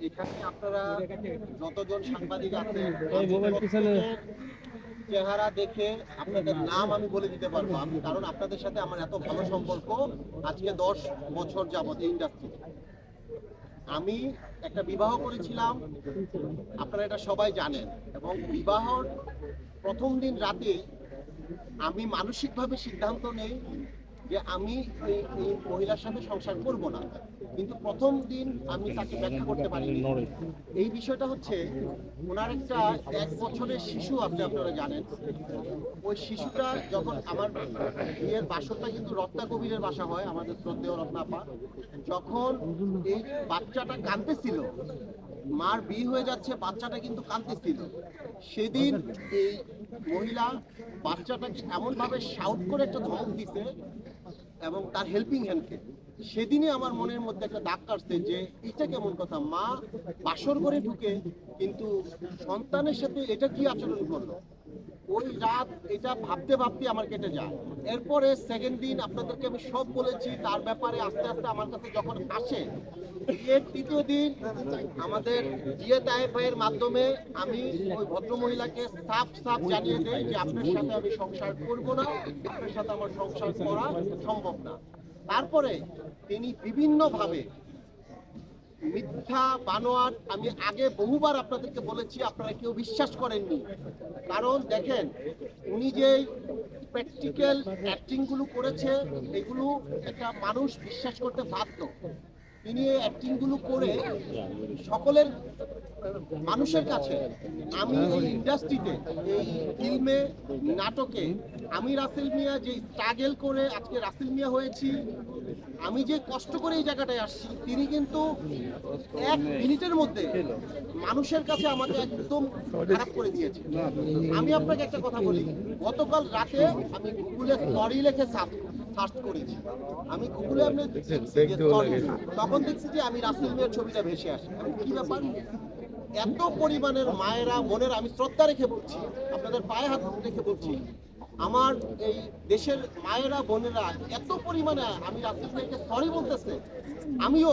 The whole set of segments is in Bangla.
এখানে আপনারা যতজন সাংবাদিক আছেন চেহারা দেখে আপনাদের নাম আমি বলে দিতে পারবো, কারণ আপনাদের সাথে আমার এত ভালো সম্পর্ক আজকে 10 বছর যাবত এই ইন্ডাস্ট্রিতে। আমি একটা বিবাহ করেছিলাম, আপনারা এটা সবাই জানেন, এবং বিবাহর প্রথম দিন রাতে আমি মানসিকভাবে সিদ্ধান্ত নেই যে আমি এই মহিলার সাথে সংসার করব না, কিন্তু প্রথম দিন আমি তাকে ব্যাখ্যা করতে পারিনি। এই বিষয়টা হচ্ছে ওনার একটা 1 বছরের শিশু আছে, আপনারা জানেন। ওই শিশুটা যখন আমার বিয়ের বাসরটা কিন্তু রত্না কবিরের বাসা হয়, আমাদের শ্রদ্ধেয় রত্নাপা, যখন এই বাচ্চাটা কাঁদতেছিল, মার বিয়ে হয়ে যাচ্ছে, বাচ্চাটা কিন্তু কাঁদতেছিল, সেদিন এই মহিলা বাচ্চাটাকে এমনভাবে শাউট করে একটা ধমক দিতে এবং তার হেল্পিং হ্যান্ডকে, সেদিনই আমার মনের মধ্যে একটা দাগ কাটছে যে এটা কেমন কথা, মা বাসর করে ঢুকে কিন্তু সন্তানের সাথে এটা কি আচরণ করলো। ওই রাত এটা ভাবতে ভাবতে আমার কেটে যায়। এরপরে সেকেন্ড দিন আপনাদেরকে আমি সব বলেছি তার ব্যাপারে, আস্তে আস্তে আমার কাছে যখন আসে, এর তৃতীয় দিন আমাদের জিয়া তাহের ভাইয়ের মাধ্যমে আমি ওই ভদ্রমহিলাকে সাফ জানিয়ে দেই যে আপনার সাথে আমি সংসার করব না, আপনার সাথে আমার সংসার করা সম্ভব না। তারপরে তিনি বিভিন্নভাবে মিথ্যা বানোয়াট, আমি আগে বহুবার আপনাদেরকে বলেছি, আপনারা কেউ বিশ্বাস করেননি। কারণ দেখেন, উনি যে প্র্যাকটিক্যাল অ্যাক্টিংগুলো করেছে, এগুলো একটা মানুষ বিশ্বাস করতে বাধ্য। তিনি এই অ্যাক্টিংগুলো করে সকলের মানুষের কাছে, আমি এই ইন্ডাস্ট্রিতে, এই ফিল্মে, নাটকে আমি রাসেল মিয়া যে স্ট্রাগল করে আজকে রাসেল মিয়া হয়েছি, আমি যে কষ্ট করে এই জায়গাটায় আসছি, তিনি কিন্তু 1 মিনিটের মধ্যে মানুষের কাছে আমাকে একদম খারাপ করে দিয়েছে। আমি আপনাকে একটা কথা বলি, গতকাল রাতে আমি গুগলে সরি লিখে সার্চ করেছি, আমি গুগলে আপনি তখন দেখছি যে আমি রাসেল মিয়ার ছবিটা ভেসে আসে। কি ব্যাপার, এত পরিমাণের মায়েরা বোনেরা, আমি শ্রদ্ধা রেখে বলছি, আপনাদের পায়ে হাত রেখে বলছি, আমার এই দেশের মায়েরা বোনেরা এত পরিমাণে আমি রাসেল ভাইকে সরি বলতেছে, আমিও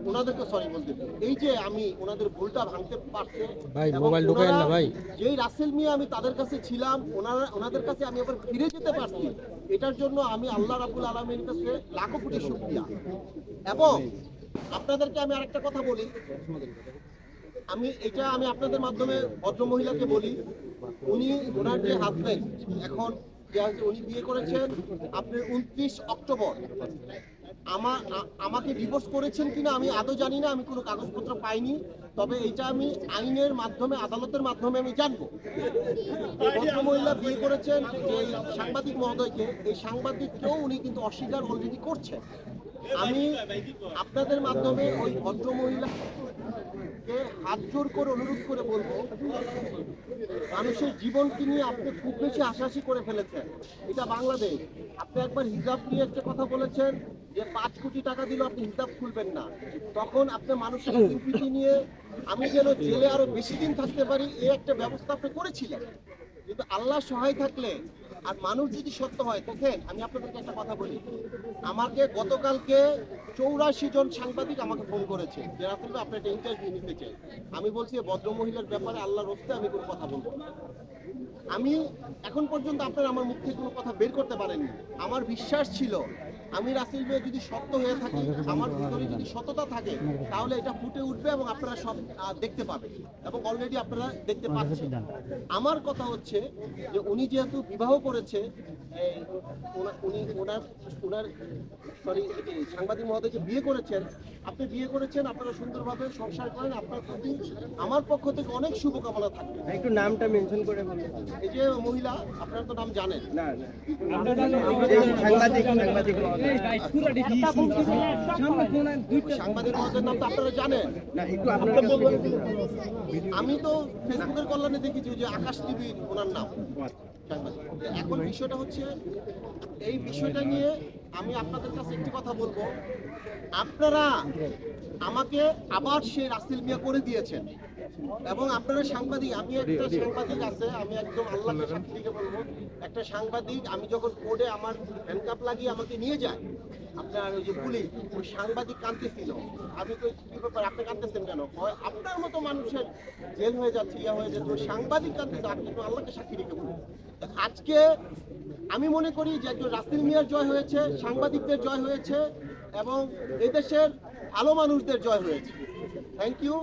ওনাদেরকে সরি বলতে, এই যে আমি ওনাদের ভুলটা ভাঙতে পারছে ভাই, মোবাইল ঢোকায় না ভাই, যেই রাসেল মিয়া আমি তাদের কাছে ছিলাম, ওনাদের কাছে আমি আবার ফিরে যেতে পারছি, এটার জন্য আমি আল্লাহ রাব্বুল আলামিনের কাছে লাখো কোটি শুকরিয়া। এবং আপনাদেরকে আমি আরেকটা কথা বলি, আমি আপনাদের মাধ্যমে ভদ্রমহিলাকে বলি, ওনার যে হাজবেন্ড এখন উনি বিয়ে করেছেন আপনার 29 অক্টোবর, আমাকে ডিভোর্স করেছেন কিনা আমি আদৌ জানি না, আমি কোনো কাগজপত্র পাইনি, তবে এটা আমি আইনের মাধ্যমে, আদালতের মাধ্যমে আমি জানবো। ভদ্রমহিলা বিয়ে করেছেন যে সাংবাদিক মহোদয়কে, এই সাংবাদিককেও উনি কিন্তু অস্বীকার অলরেডি করছেন। আমি আপনাদের মাধ্যমে ওই ভদ্রমহিলাকে হাত জোর করে অনুরোধ করে বলবো, মানুষের জীবনকে নিয়ে আপনি খুব বেশি হাসাহাসি করে ফেলেছেন, এটা বাংলাদেশ। আপনি একবার হিজাব নিয়ে একটা কথা বলেছেন যে 5 কোটি টাকা দিলে আপনি হিজাব খুলবেন না, তখন আপনি মানুষের সিম্পিটি নিয়ে আমি যেন জেলে আরো বেশি দিন থাকতে পারি, এই একটা ব্যবস্থা আপনি করেছিলেন। কিন্তু আল্লাহ সহায় থাকলে আর মানুষ যদি সত্য হয়, দেখেন আমি আপনাদেরকে একটা কথা বলি, আমাকে গতকালকে 84 জন সাংবাদিক আমাকে ফোন করেছে যে রাসেল ভাই আপনি একটা ইন্টারভিউ নিতে চাই। আমি বলছি ভদ্রমহিলার ব্যাপারে আল্লাহর রাস্তায় আমি কোনো কথা বলবো না। আমি এখন পর্যন্ত আপনারা আমার মুখ থেকে কোনো কথা বের করতে পারেননি। আমার বিশ্বাস ছিল আমি রাসেল ভাই যদি সত্য হয়ে থাকি, আমার ভিতরে যদি সততা থাকে, তাহলে এটা ফুটে উঠবে এবং আপনারা সব দেখতে পাবেন, এবং অলরেডি আপনারা দেখতে পাচ্ছেন। আমার কথা হচ্ছে যে উনি যেহেতু বিবাহ করেছে, ওনার সাংবাদিক মহোদয়কে বিয়ে করেছেন, আপনি বিয়ে করেছেন, আপনারা সুন্দরভাবে সংসার করেন, আপনার প্রতি আমার পক্ষ থেকে অনেক শুভকামনা থাকবে। একটু নামটা মেনশন করে বলুন। এই যে মহিলা, আপনারা তো নাম জানেন না, সাংবাদিক মহোদয়ের নাম তো আপনারা জানেন না, একটু আপনারা বলবেন। আমি তো ফেসবুকের কল্যাণে দেখেছি যে আকাশ টিভি ওনার নাম। এখন বিষয়টা হচ্ছে, এই বিষয়টা নিয়ে আমি আপনাদের কাছে একটি কথা বলবো, আপনারা আমাকে আবার সেই রাসেল মিয়া করে দিয়েছেন, এবং আপনারা সাংবাদিক, আমি একটা সাংবাদিক আছে, আমি একদম আল্লাহকে সাক্ষী থেকে বলবো, একটা সাংবাদিক আমি যখন কোর্টে আমার হ্যান্ডকাপ লাগিয়ে আমাকে নিয়ে যায়, আপনার ওই যে পুলিশ ওই সাংবাদিক কাঁদতেছিল, আমি তো কি ব্যাপার আপনি কাঁদতেছেন কেন? কয়, আপনার মতো মানুষের জেল হয়ে যাচ্ছে, ইয়া হয়ে যাচ্ছে, ওই সাংবাদিক কাঁদতেছে, আপনি তো আল্লাহকে সাক্ষী রেখে বলুন। আজকে আমি মনে করি যে একজন রাসেল মিয়ার জয় হয়েছে, সাংবাদিকদের জয় হয়েছে এবং এই দেশের ভালো মানুষদের জয় হয়েছে। Thank you.